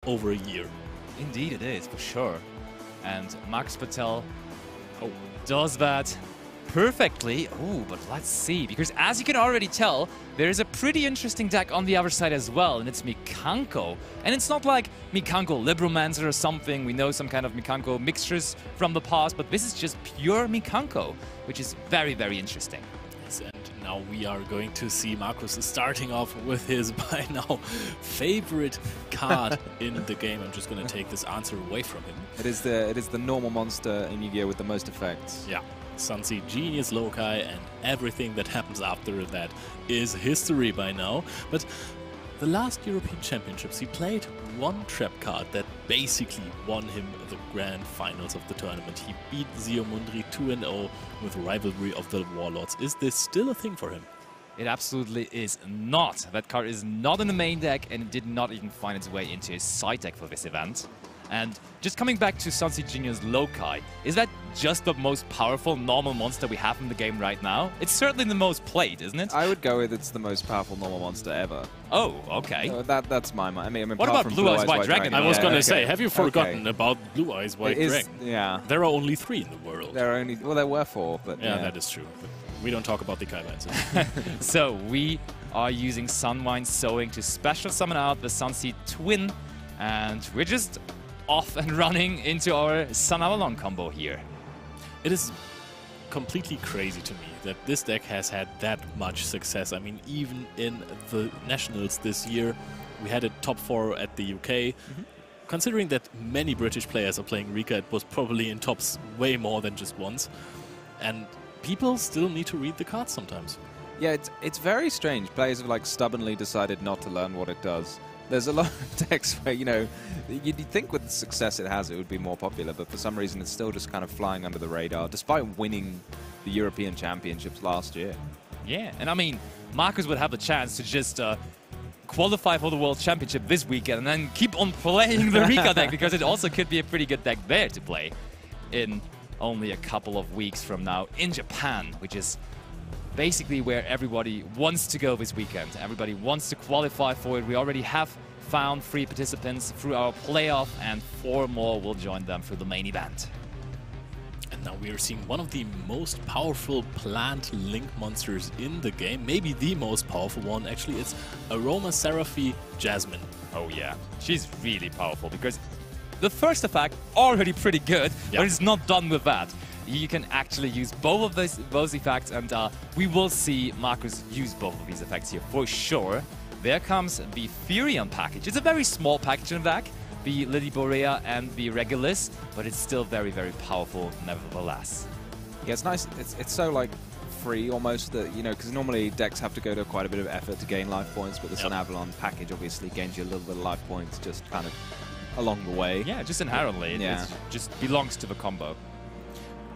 over a year. Indeed it is, for sure. And Max Patel does that perfectly. Oh, but let's see, because as you can already tell, there is a pretty interesting deck on the other side as well, and it's Mikanko. And it's not like Mikanko Libromancer or something. We know some kind of Mikanko mixtures from the past, but this is just pure Mikanko, which is very, very interesting. Yes, and now we are going to see Marcus starting off with his, by now, favorite card in the game. I'm just going to take this answer away from him. It is the normal monster in Yu-Gi-Oh! With the most effects. Yeah. Sunseed Genius Loci, and everything that happens after that is history by now. But the last European Championships, he played one trap card that basically won him the grand finals of the tournament. He beat Zio Mundri 2-0 with Rivalry of the Warlords. Is this still a thing for him? It absolutely is not. That card is not in the main deck, and it did not even find its way into his side deck for this event. And just coming back to Sunseed Genius Loci, is that just the most powerful normal monster we have in the game right now? It's certainly the most played, isn't it? I would go with it's the most powerful normal monster ever. Oh, okay. That's my mind. I mean, what about Blue Eyes White Dragon? I was going to say, have you forgotten about Blue Eyes White Dragon? Yeah. There are only 3 in the world. There were 4, but yeah, that is true. But we don't talk about the Kaiba. So we are using Sunwine Sowing to special summon out the Sunseed Twin, and we're just off and running into our Sun Avalon combo here. It is completely crazy to me that this deck has had that much success. I mean, even in the Nationals this year, we had a top 4 at the UK. Considering that many British players are playing Rikka, it was probably in tops way more than just once. And people still need to read the cards sometimes. Yeah, it's very strange. Players have like stubbornly decided not to learn what it does. There's a lot of decks where, you know, you'd think with the success it has, it would be more popular, but for some reason it's still just kind of flying under the radar, despite winning the European Championships last year. Yeah, and I mean, Marcus would have the chance to just qualify for the World Championship this weekend and then keep on playing the Rikka deck, because it also could be a pretty good deck there to play in only a couple of weeks from now in Japan, which is basically where everybody wants to go this weekend. Everybody wants to qualify for it. We already have found 3 participants through our playoff, and 4 more will join them through the main event. And now we are seeing one of the most powerful plant link monsters in the game. Maybe the most powerful one, actually. It's Aromaseraphy Jasmine. Oh yeah, she's really powerful, because the first effect, already pretty good, but it's not done with that. You can actually use both of those effects, and we will see Marcus use both of these effects here for sure. There comes the Furion package. It's a very small package in the deck, the Lily Borea and the Regulus, but it's still very, very powerful nevertheless. Yeah, it's nice. It's so like free almost that, you know, because normally decks have to go to quite a bit of effort to gain life points, but the Sun Avalon package obviously gains you a little bit of life points just kind of along the way. Yeah, just inherently. It just belongs to the combo.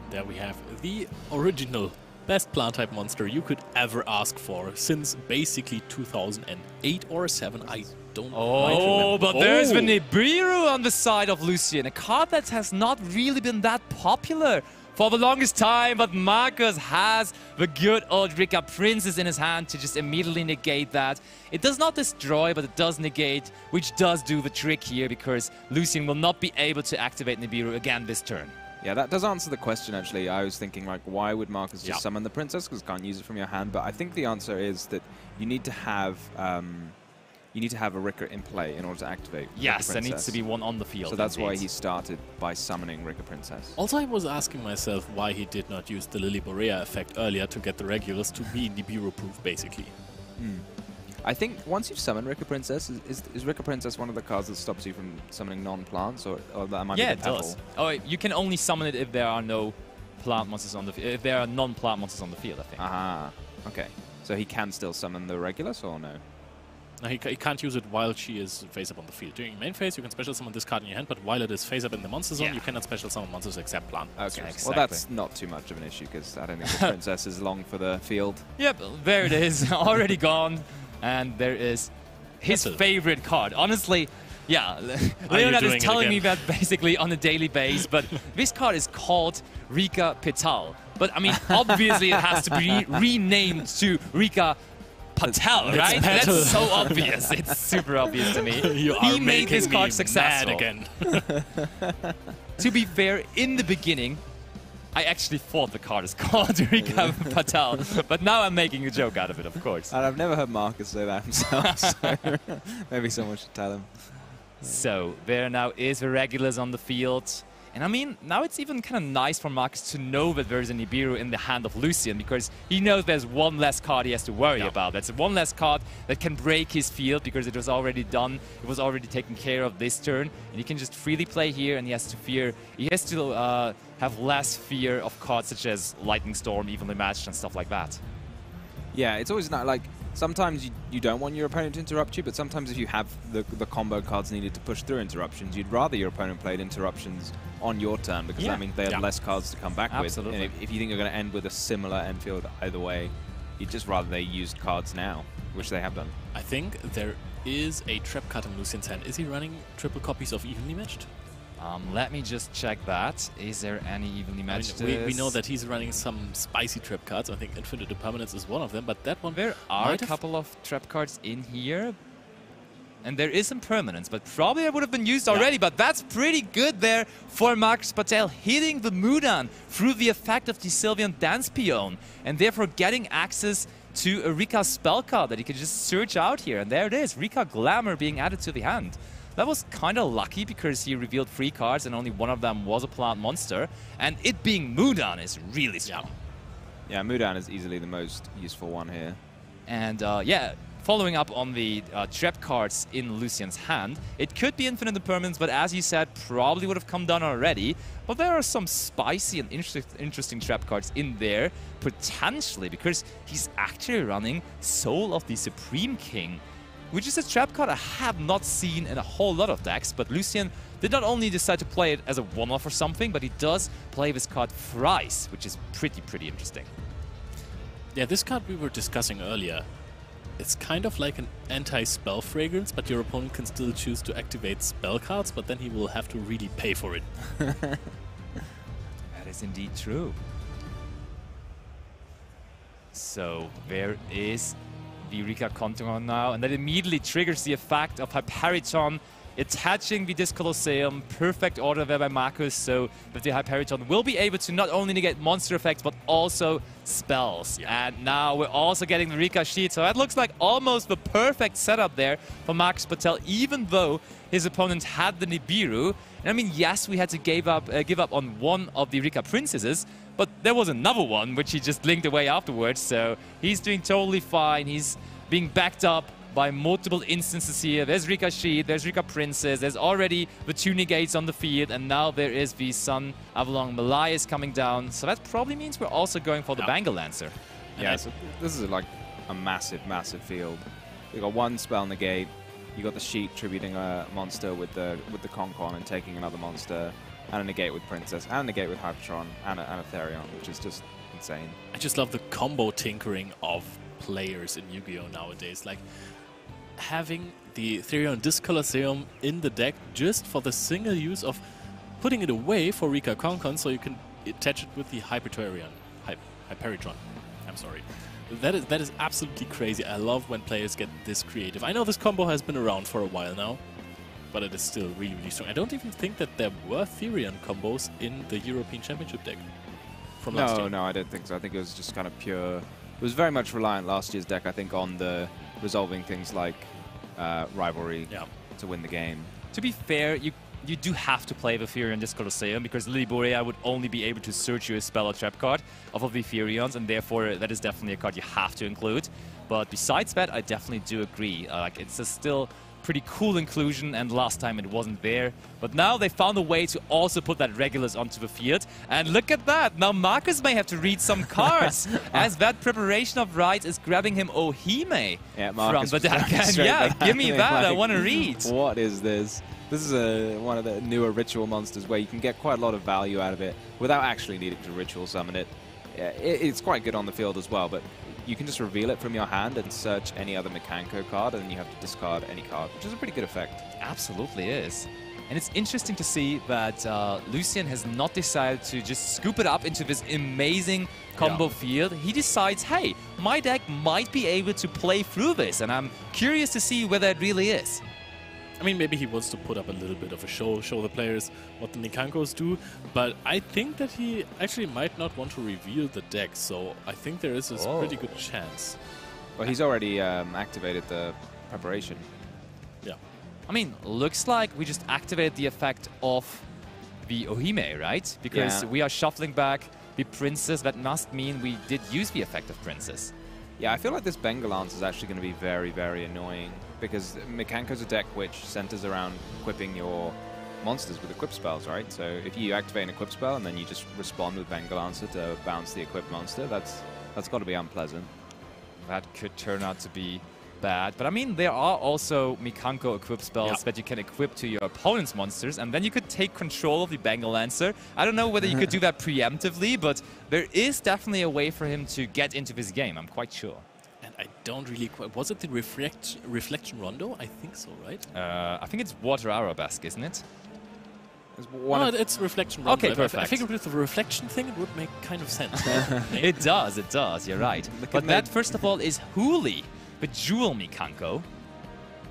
There we have the original best plant type monster you could ever ask for since basically 2008 or 7. I don't Oh, but there's the Nibiru on the side of Lucian, a card that has not really been that popular for the longest time, but Marcus has the good old Rikka Princess in his hand to just immediately negate that. It does not destroy, but it does negate, which does do the trick here, because Lucian will not be able to activate Nibiru again this turn. Yeah, that does answer the question, actually. I was thinking, like, why would Marcus just summon the princess? Because you can't use it from your hand. But I think the answer is that you need to have a Rikka in play in order to activate Yes, there needs to be one on the field. So that's why he started by summoning Rikka Princess. Also, I was asking myself why he did not use the Lily Borea effect earlier to get the Regulus to be Nibiru-proof, basically. I think once you've summoned Rikka Princess, is Rikka Princess one of the cards that stops you from summoning non-plants, or that might be the Pebble? Does. Oh, you can only summon it if there are no plant monsters on the field. If there are non-plant monsters on the field, I think. Aha. Okay. So he can still summon the Regulus, or no? No, he can't use it while she is face up on the field. During main phase, you can special summon this card in your hand, but while it is face up in the monster zone, you cannot special summon monsters except plant monsters. Okay, well that's not too much of an issue, because I don't think the Princess is long for the field. Yep, there it is, already gone. And there is his favorite card. Honestly, yeah, Leonard is telling me that basically on a daily basis, but this card is called Rikka Petal. But I mean, obviously it has to be renamed to Rikka Patel, right? Patel. That's so obvious. It's super obvious to me. You He are made this making card me successful. mad again. To be fair, in the beginning, I actually thought the card is called Rikka Patel, but now I'm making a joke out of it, of course. And I've never heard Marcus say that himself, so maybe someone should tell him. So there now is the regulars on the field. And I mean, now it's even kind of nice for Marcus to know that there's a Nibiru in the hand of Lucian, because he knows there's one less card he has to worry about. That's one less card that can break his field, because it was already done. It was already taken care of this turn. And he can just freely play here, and he has to have less fear of cards such as Lightning Storm, Evenly Matched, and stuff like that. Yeah, it's always not like, sometimes you don't want your opponent to interrupt you, but sometimes if you have the combo cards needed to push through interruptions, you'd rather your opponent played interruptions on your turn, because that means they have less cards to come back with. And if you think you're going to end with a similar end field either way, you'd just rather they used cards now, which they have done. I think there is a trap card in Lucian's hand. Is he running triple copies of Evenly Matched? Let me just check that. Is there any evenly matched? We know that he's running some spicy trap cards. I think Infinite Impermanence is one of them, but that one... There are a couple of trap cards in here. And there is Impermanence, but probably it would have been used already. But that's pretty good there for Marcus Patel, hitting the Mudan through the effect of the Sylvian Dance Peon, and therefore getting access to a Rikka spell card that he can just search out here. And there it is, Rikka Glamour being added to the hand. That was kind of lucky, because he revealed 3 cards and only one of them was a plant monster. And it being Mudan is really strong. Yeah, Mudan is easily the most useful one here. And yeah, following up on the trap cards in Lucian's hand, it could be Infinite Impermanence, but as you said, probably would have come down already. But there are some spicy and interesting trap cards in there, potentially, because he's actually running Soul of the Supreme King, which is a trap card I have not seen in a whole lot of decks, but Lucian did not only decide to play it as a one-off or something, but he does play this card thrice, which is pretty interesting. Yeah, this card we were discussing earlier, it's kind of like an anti-spell fragrance, but your opponent can still choose to activate spell cards, but then he will have to really pay for it. That is indeed true. So there is the Rikka Contoron now, and that immediately triggers the effect of Hyperiton attaching the Disc Colosseum. Perfect order there by Marcus, so that the Hyperiton will be able to not only negate monster effects, but also spells. And now we're also getting the Rikka Sheet, so that looks like almost the perfect setup there for Marcus Patel, even though his opponent had the Nibiru. And I mean, yes, we had to give up on one of the Rikka Princesses, but there was another one which he just linked away afterwards, so he's doing totally fine. He's being backed up by multiple instances here. There's Rikka Sheet, there's Rikka Princess, there's already the 2 negates on the field, and now there is the Sun Avalon Malais coming down, so that probably means we're also going for the Bangle Lancer. Yeah, so this is like a massive field. You got 1 spell negate, you got the Sheet tributing a monster with the Concon and taking another monster, and a negate with Princess, and a negate with Hypertron, and a Therion, which is just insane. I just love the combo tinkering of players in Yu-Gi-Oh! Nowadays. Like, having the Therion Disc Colosseum in the deck just for the single use of putting it away for Rikka Concon, so you can attach it with the Hyperitron. I'm sorry. That is absolutely crazy. I love when players get this creative. I know this combo has been around for a while now, but it is still really strong. I don't even think that there were Therion combos in the European Championship deck from last year. No, I don't think so. I think it was just kind of pure. It was very much reliant last year's deck, I think, on the resolving things like rivalry to win the game. To be fair, you do have to play the Therion Disc Colosseum, because Lily Borea would only be able to search you a spell or trap card off of the Therions, and therefore that is definitely a card you have to include. But besides that, I definitely do agree. Like, it's a still pretty cool inclusion, and last time it wasn't there. But now they found a way to also put that Regulus onto the field. And look at that! Now Marcus may have to read some cards, as that Preparation of Rites is grabbing him Ohime from the deck. And yeah, give me that, like, I want to read. What is this? This is one of the newer ritual monsters where you can get quite a lot of value out of it without actually needing to ritual summon it. It's quite good on the field as well, but you can just reveal it from your hand and search any other Mikanko card, and then you have to discard any card, which is a pretty good effect. Absolutely is. And it's interesting to see that Lucien has not decided to just scoop it up into this amazing combo field. He decides, hey, my deck might be able to play through this, and I'm curious to see whether it really is. I mean, maybe he wants to put up a little bit of a show the players what the Mikankos do, but I think that he actually might not want to reveal the deck, so I think there is a pretty good chance. Well, he's already activated the preparation. Yeah. I mean, looks like we just activated the effect of the Ohime, right? Because we are shuffling back the Princess. That must mean we did use the effect of Princess. Yeah, I feel like this Bengal Lance is actually going to be very, very annoying because Mikanko's a deck which centers around equipping your monsters with equip spells, right? So if you activate an equip spell and then you just respond with Bengal Lancer to bounce the equipped monster, that's got to be unpleasant. That could turn out to be bad. But I mean, there are also Mikanko equip spells that you can equip to your opponent's monsters, and then you could take control of the Bengal Lancer. I don't know whether you could do that preemptively, but there is definitely a way for him to get into this game, I'm quite sure. And I don't really quite... Was it the Reflection Rondo? I think so, right? I think it's Water Arabesque, isn't it? No, it's Reflection Rondo. Okay, perfect. I think with the Reflection thing, it would make kind of sense. It does, you're right. But that, first of all, is Hooli, the duel Mikanko,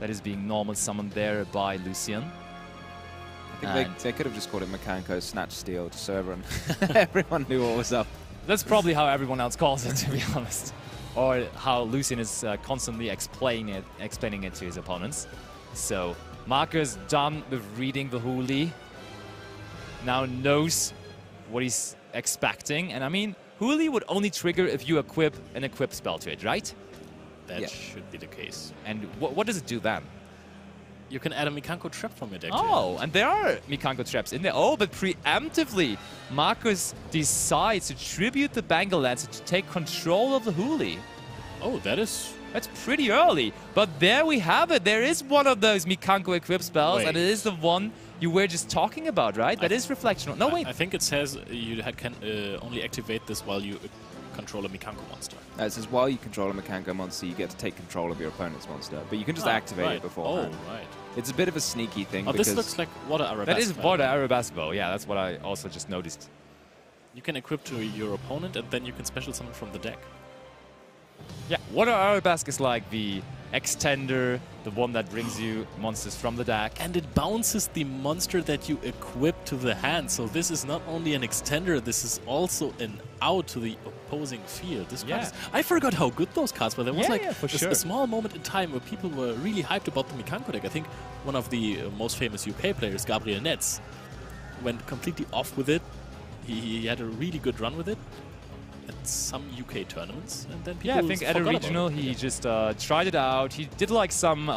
that is being normal summoned there by Lucien. I think they could have just called it Mikanko Snatch Steal, just so everyone knew what was up. That's probably how everyone else calls it, to be honest. Or how Lucien is constantly explaining it to his opponents. So, Marcus done with reading the Hooli. Now knows what he's expecting. And I mean, Hooli would only trigger if you equip an equip spell to it, right? That should be the case. And what does it do then? You can add a Mikanko trap from your deck. Oh, and there are Mikanko traps in there. Oh, but preemptively, Marcus decides to tribute the Bengal Lancer to take control of the Hooli. Oh, that's pretty early. But there we have it. There is one of those Mikanko equip spells, and it is the one you were just talking about, right? That is Reflection. No, wait. I think it says you can only activate this while you control a Mikanko monster. It says while you control a Mikanko monster, you get to take control of your opponent's monster. But you can just activate it beforehand. Oh, right. It's a bit of a sneaky thing. Oh, this looks like Water Arabesque. That is Water Arabesque. Yeah, that's what I also just noticed. You can equip to your opponent, and then you can special summon from the deck. Yeah, Water Arabesque is like the extender, the one that brings you monsters from the deck. And it bounces the monster that you equip to the hand. So this is not only an extender, this is also an out to the opposing field. This card is, I forgot how good those cards were. There was a small moment in time where people were really hyped about the Mikanko deck. I think one of the most famous UK players, Gabriel Netz, went completely off with it. He had a really good run with it at some UK tournaments, and then people I think at a regional he just tried it out. He did like some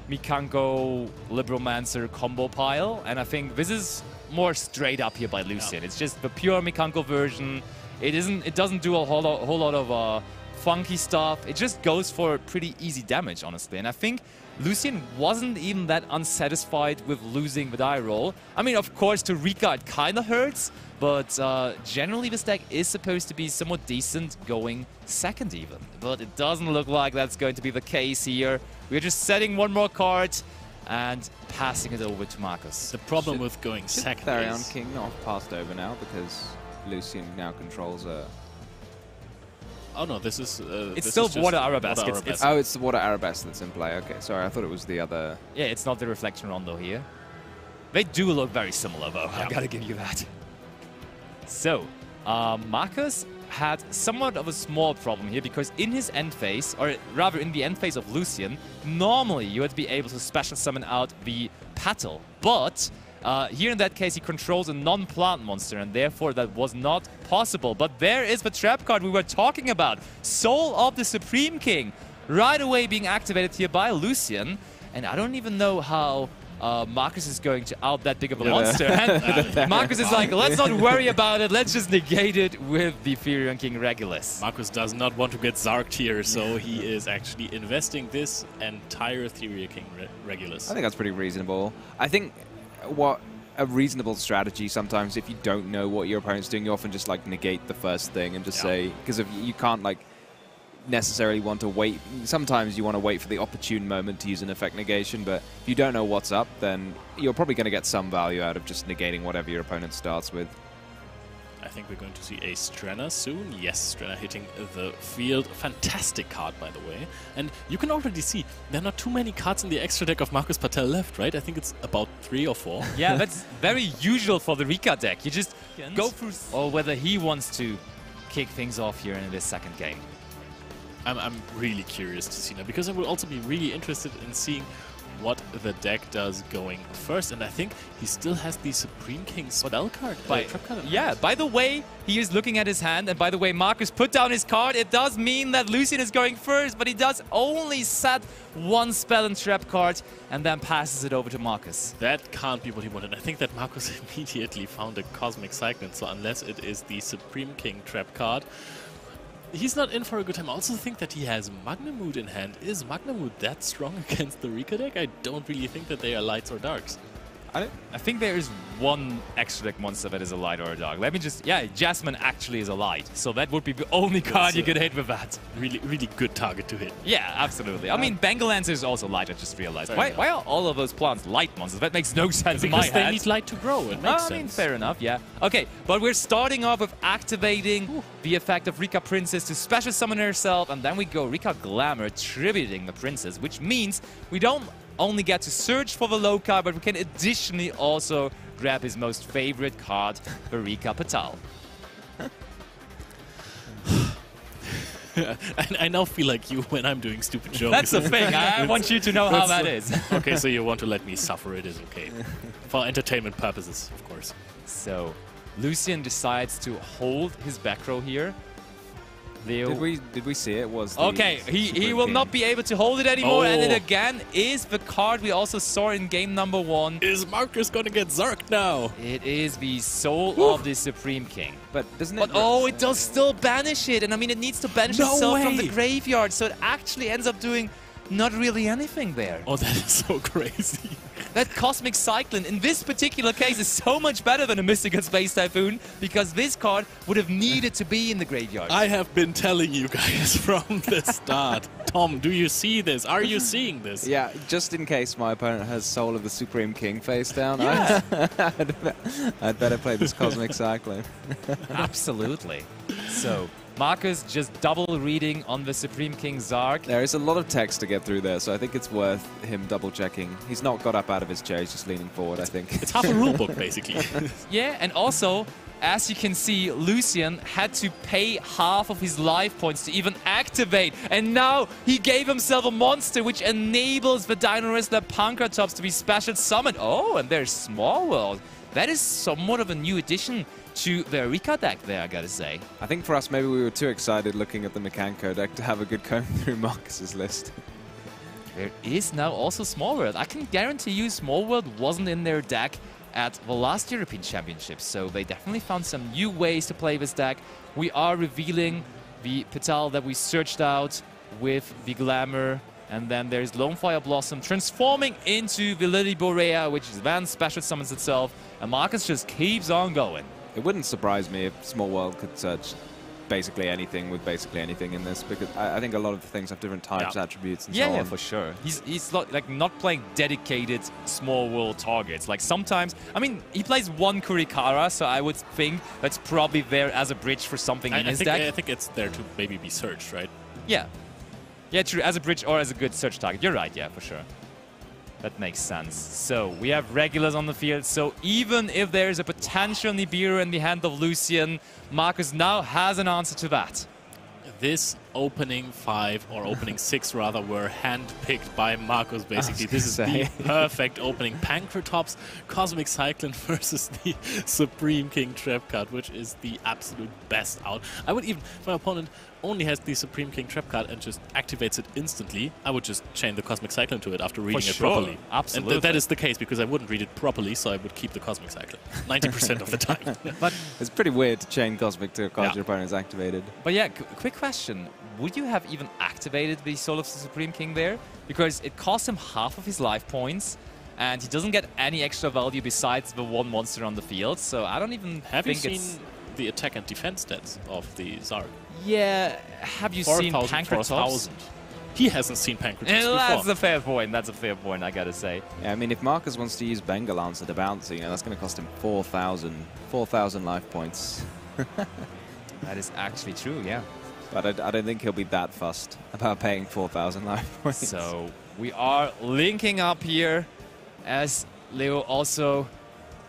Mikanko Libromancer combo pile, and I think this is more straight up here by Lucien. It's just the pure Mikanko version. It doesn't do a whole lot of funky stuff. It just goes for pretty easy damage, honestly. And I think Lucien wasn't even that unsatisfied with losing the die roll. I mean, of course, to Rikka it kind of hurts, but generally this deck is supposed to be somewhat decent going second even. But it doesn't look like that's going to be the case here. We're just setting one more card and passing it over to Marcus. The problem with going second Therion is... King not passed over now because Lucien now controls a... Oh no, this is... it's still Water Arabesque. Oh, it's the Water Arabesque that's in play. Okay, sorry, I thought it was the other... Yeah, it's not the Reflection Rondo here. They do look very similar though, I gotta give you that. So, Marcus had somewhat of a small problem here because in his end phase, or rather in the end phase of Lucien, normally you would be able to special summon out the Petal, but here in that case he controls a non-plant monster and therefore that was not possible. But there is the trap card we were talking about, Soul of the Supreme King, right away being activated here by Lucien, and I don't even know how Marcus is going to out that big of a monster. And Marcus is like, let's not worry about it, let's just negate it with the Therion King Regulus. Marcus does not want to get Zarked here, so he is actually investing this entire Therion King Regulus. I think that's pretty reasonable. I think what a reasonable strategy sometimes, if you don't know what your opponent's doing, you often just like negate the first thing and just say, because if you can't like, necessarily want to wait. Sometimes you want to wait for the opportune moment to use an effect negation, but if you don't know what's up, then you're probably going to get some value out of just negating whatever your opponent starts with. I think we're going to see a Strenna soon. Yes, Strenna hitting the field. Fantastic card, by the way. And you can already see there are not too many cards in the extra deck of Marcus Patel left, right? I think it's about 3 or 4. Yeah, that's very usual for the Rikka deck. You just go through, or whether he wants to kick things off here in this second game. I'm really curious to see now, because I will also be really interested in seeing what the deck does going first, and I think he still has the Supreme King spell card. Trap card yeah, by the way, he is looking at his hand, and by the way, Marcus put down his card. It does mean that Lucian is going first, but he does only set 1 spell and trap card, and then passes it over to Marcus. That can't be what he wanted. I think that Marcus immediately found a Cosmic Cyclone, so unless it is the Supreme King trap card, he's not in for a good time. I also think that he has Magnamood in hand. Is Magnamood that strong against the Rikka deck? I don't really think that they are lights or darks. I think there is one extra deck monster that is a light or a dark. Let me just... Yeah, Jasmine actually is a light. So that would be the only card you could hit with that. Really, really good target to hit. Yeah, absolutely. I mean, Bengal Lancer is also light, I just realized. Why are all of those plants light monsters? That makes no sense in my head. Because they need light to grow. It makes sense. I mean, fair enough, yeah. Okay, but we're starting off with activating the effect of Rikka Princess to special summon herself, and then we go Rikka Glamour, tributing the princess, which means we don't only get to search for the low card, but we can additionally also grab his most favorite card, the Rikka Patel. I now feel like you when I'm doing stupid jokes. That's the thing. I want you to know how that is. Okay, so you want to let me suffer. It is okay. For entertainment purposes, of course. So, Lucian decides to hold his back row here. Leo. Did we see it? Was okay, he will not be able to hold it anymore, and it again is the card we also saw in game number 1. Is Marcus gonna get Zarked now? It is the soul of the Supreme King. But doesn't it? Oh, it does still banish it, and I mean it needs to banish itself from the graveyard, so it actually ends up doing not really anything there. Oh, that is so crazy. That Cosmic Cyclone in this particular case is so much better than a Mystical Space Typhoon, because this card would have needed to be in the graveyard. I have been telling you guys from the start. Tom, do you see this? Are you seeing this? Yeah, just in case my opponent has Soul of the Supreme King face down, yeah. I'd better play this Cosmic Cyclone. Absolutely. So, Marcus just double reading on the Supreme King Zark. There is a lot of text to get through there, so I think it's worth him double checking. He's not got up out of his chair, he's just leaning forward, I think. It's half a rulebook, basically. Yeah, and also, as you can see, Lucian had to pay half of his life points to even activate. And now he gave himself a monster which enables the Dino Wrestler Pankratops to be special summoned. Oh, and there's Small World. That is somewhat of a new addition to the Rikka deck there, I gotta say. I think for us, maybe we were too excited looking at the Mikanko deck to have a good comb through Marcus's list. There is now also Small World. I can guarantee you Small World wasn't in their deck at the last European Championships, so they definitely found some new ways to play this deck. We are revealing the Patel that we searched out with the Glamour, and then there's Lonefire Blossom transforming into the Lily Borea, which then special summons itself, and Marcus just keeps on going. It wouldn't surprise me if Small World could search basically anything with basically anything in this, because I think a lot of the things have different types, attributes, and so on. Yeah, for sure. He's like not playing dedicated Small World targets. Like sometimes, I mean, he plays one Kurikara, so I would think that's probably there as a bridge for something in his deck. I think it's there to maybe be searched, right? Yeah. Yeah, true. As a bridge or as a good search target. You're right, yeah, for sure. That makes sense. So, we have regulars on the field, so even if there is a potential Nibiru in the hand of Lucian, Marcus now has an answer to that. This opening 5, or opening 6 rather, were handpicked by Marcus, basically. This is the perfect opening. Pankratops, Cosmic Cyclone versus the Supreme King trap card, which is the absolute best out. I would even, if my opponent only has the Supreme King trap card and just activates it instantly, I would just chain the Cosmic Cyclone to it after reading it properly. Absolutely. And that is the case, because I wouldn't read it properly, so I would keep the Cosmic Cyclone 90% of the time. But it's pretty weird to chain Cosmic to a card your opponent is activated. But yeah, quick question. Would you have even activated the Soul of the Supreme King there? Because it costs him half of his life points, and he doesn't get any extra value besides the one monster on the field, so I don't even think it's... the attack and defense stats of the Zark? Yeah, have you seen 4,000, Pancratops? 4,000. He hasn't seen Pancratops before. That's a fair point. That's a fair point, I gotta say. Yeah, I mean, if Marcus wants to use Bengal Lancer to bounce, you know, that's going to cost him 4,000 life points. That is actually true, yeah. But I don't think he'll be that fussed about paying 4,000 life points. So we are linking up here, as Leo also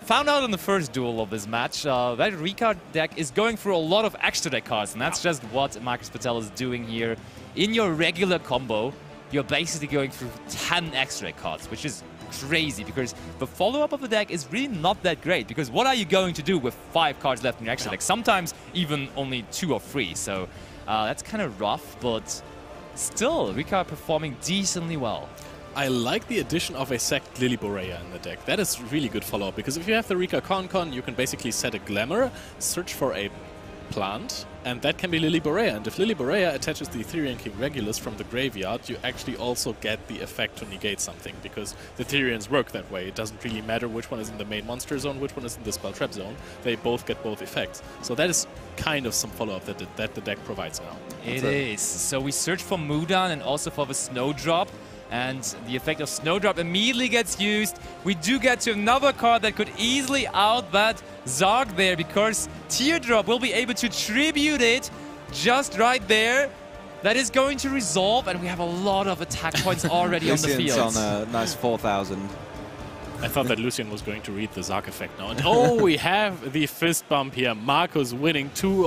found out in the first duel of this match. That Rikka deck is going through a lot of extra deck cards, and that's just what Marcus Patel is doing here. In your regular combo, you're basically going through 10 extra deck cards, which is crazy because the follow-up of the deck is really not that great, because what are you going to do with 5 cards left in your extra deck? Sometimes even only 2 or 3, so that's kind of rough, but still, Rikka performing decently well. I like the addition of a sacked Lily Borea in the deck. That is really good follow-up, because if you have the Rikka Con, you can basically set a Glamour, search for a plant, and that can be Lily Borea. And if Lily Borea attaches the Ethereum King Regulus from the graveyard, you actually also get the effect to negate something, because the Ethereans work that way. It doesn't really matter which one is in the main monster zone, which one is in the spell trap zone. They both get both effects. So that is kind of some follow-up that the deck provides now. It is. So we search for Mudan and also for the Snowdrop. And the effect of Snowdrop immediately gets used. We do get to another card that could easily out that Zarg there, because Teardrop will be able to tribute it just right there. That is going to resolve, and we have a lot of attack points already on the field. on a nice 4,000. I thought that Lucian was going to read the Zarg effect now. And oh, we have the fist bump here. Marcus winning 2-0.